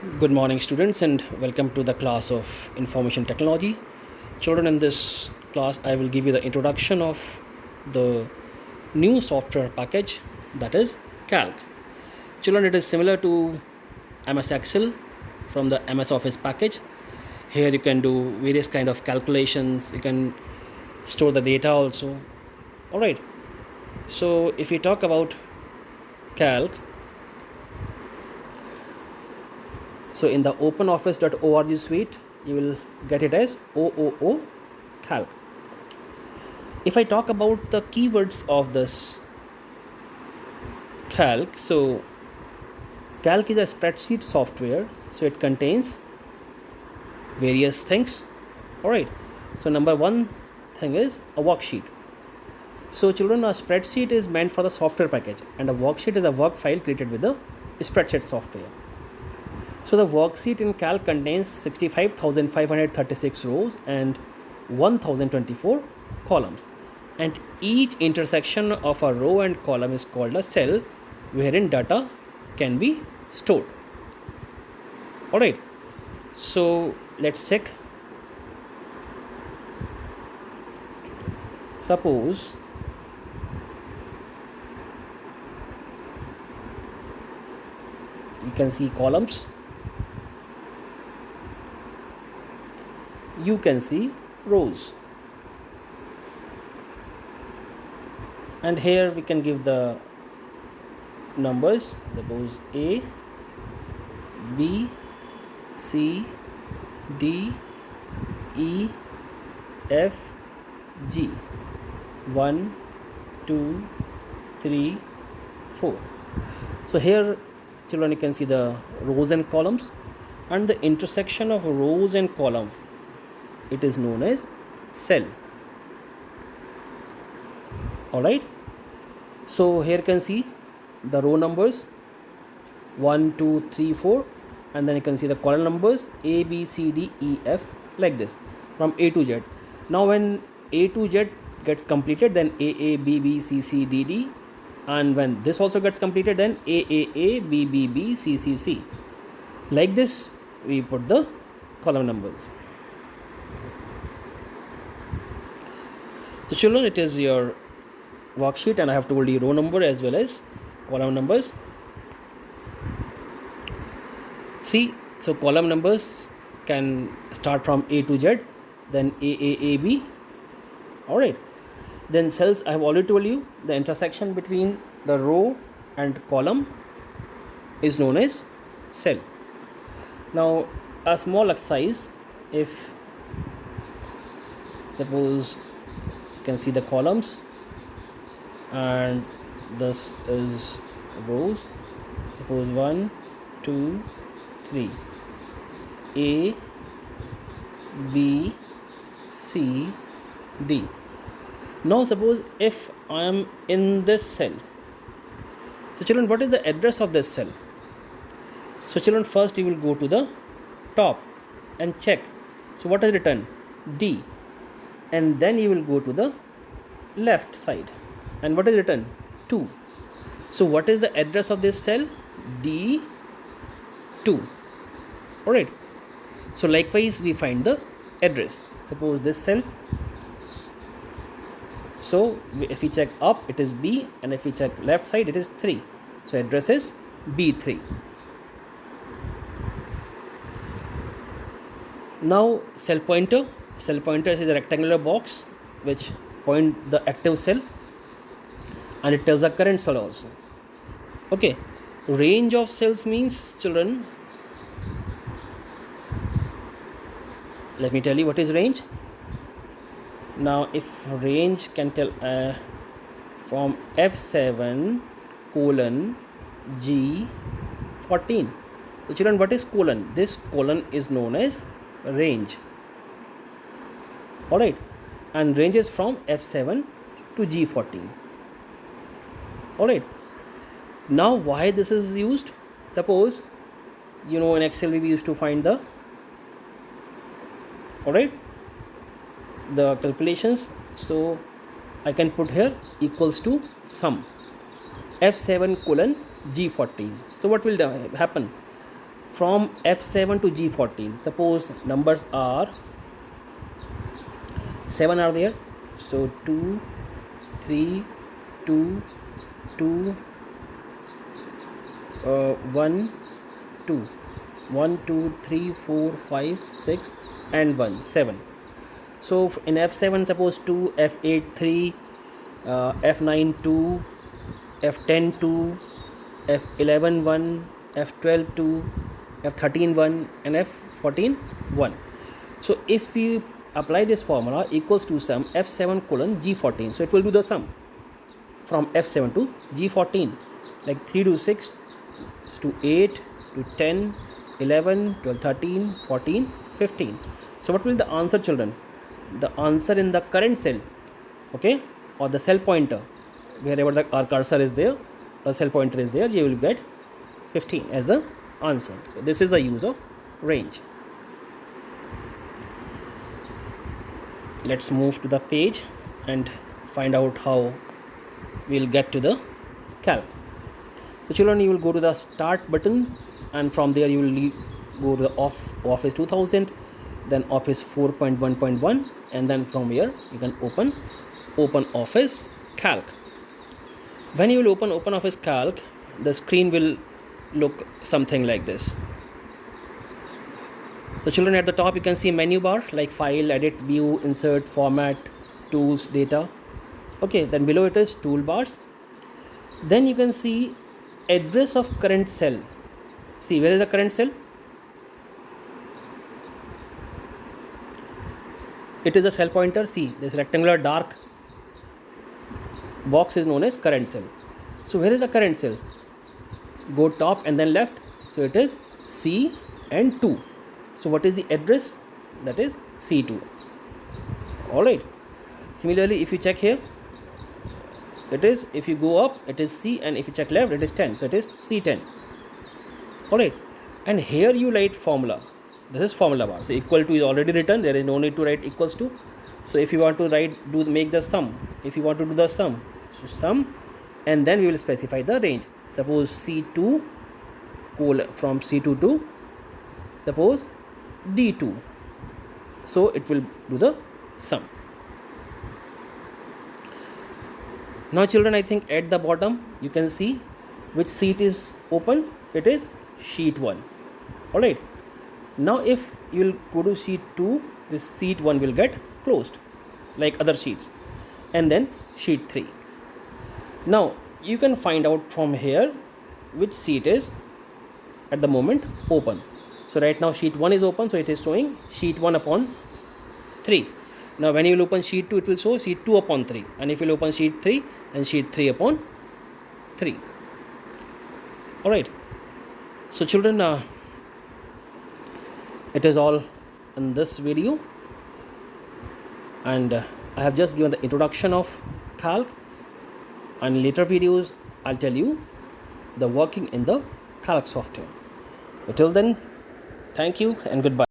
Good morning, students, and welcome to the class of Information Technology. Children, in this class, I will give you the introduction of the new software package, that is CALC. Children, it is similar to MS Excel from the MS Office package. Here you can do various kind of calculations. You can store the data also. All right. So if we talk about CALC, so in the openoffice.org suite, you will get it as OOO CALC. If I talk about the keywords of this CALC, so CALC is a spreadsheet software, so it contains various things. Alright, so number one thing is a worksheet. So children, a spreadsheet is meant for the software package, and a worksheet is a work file created with the spreadsheet software. So the worksheet in CALC contains 65,536 rows and 1024 columns, and each intersection of a row and column is called a cell wherein data can be stored. Alright, so let's check. Suppose you can see columns, you can see rows, and here we can give the numbers. Suppose A, B, C, D, E, F, G, 1, 2, 3, 4. So here children, you can see the rows and columns, and the intersection of rows and columns, it is known as cell. Alright, so here you can see the row numbers 1, 2, 3, 4, and then you can see the column numbers A, B, C, D, E, F, like this from A to Z. Now when A to Z gets completed, then A, B, B, C, C, D, D, and when this also gets completed, then A, B, B, B, C, C, C. Like this we put the column numbers. So children, it is your worksheet, and I have told you row number as well as column numbers. See, so column numbers can start from A to Z, then A, B. Alright, then cells, I have already told you the intersection between the row and column is known as cell. Now a small exercise, if suppose you can see the columns and this is rows. Suppose 1, 2, 3, A, B, C, D. Now suppose if I am in this cell, so children, what is the address of this cell? So children, first you will go to the top and check. So what is written? D. And then you will go to the left side, and what is written? 2. So what is the address of this cell? D2. Alright, so likewise we find the address. Suppose this cell, so if we check up, it is B, and if we check left side, it is 3. So address is B3. Now cell pointer is a rectangular box which point the active cell, and it tells the current cell also. Okay, range of cells means, children, let me tell you what is range. Now if range can tell from F7 colon G14. So children, what is colon? This colon is known as range. Alright, and range is from F7 to G14. Alright, now why this is used? Suppose, in Excel we used to find the the calculations. So I can put here equals to sum F7 colon G14. So what will happen? from F7 to G14. Suppose numbers are 7 are there, so 2, 3, 2, 2, 1, 2, 1, 2, 3, 4, 5, 6 and 1, 7. So in F7 suppose 2, F8 3, F9 2, F10 2, F11 1, F12 2, F13 1 and F14 1. So if we apply this formula equals to sum F7 colon G14, so it will do the sum from F7 to G14, like 3 to 6 to 8 to 10, 11, 12, 13, 14, 15. So what will the answer, children? The answer in the current cell, okay, or the cell pointer, wherever our cursor is there, the cell pointer is there, you will get 15 as the answer. So this is the use of range. Let's move to the page and find out how we'll get to the calc. So children, you will go to the start button and from there you will go to the Office 2000, then Office 4.1.1, and then from here you can open Office Calc. When you will open Office Calc, the screen will look something like this. So children, at the top you can see menu bar like file, edit, view, insert, format, tools, data. Okay, then below it is toolbars. Then you can see address of current cell. See, where is the current cell? It is the cell pointer. See, this rectangular dark box is known as current cell. So where is the current cell? Go top and then left. So it is C and 2. So what is the address? That is C2. Alright. Similarly, if you check here, it is, if you go up, it is C, and if you check left, it is 10. So it is C10. Alright. And here you write formula. This is formula bar. So equal to is already written. There is no need to write equals to. So if you want to make the sum. If you want to do the sum, so sum, and then we will specify the range. Suppose C2 from C2 to suppose D2. So it will do the sum. Now children, I think at the bottom you can see which sheet is open. It is sheet 1. Alright. Now if you will go to sheet 2, this sheet 1 will get closed like other sheets, and then sheet 3. Now you can find out from here which sheet is at the moment open. So right now sheet 1 is open, so it is showing sheet 1 upon 3. Now when you will open sheet 2, it will show sheet 2 upon 3, and if you will open sheet 3, then sheet 3 upon 3. Alright. So children, it is all in this video, and I have just given the introduction of calc, and later videos I'll tell you the working in the calc software. Until then, thank you and goodbye.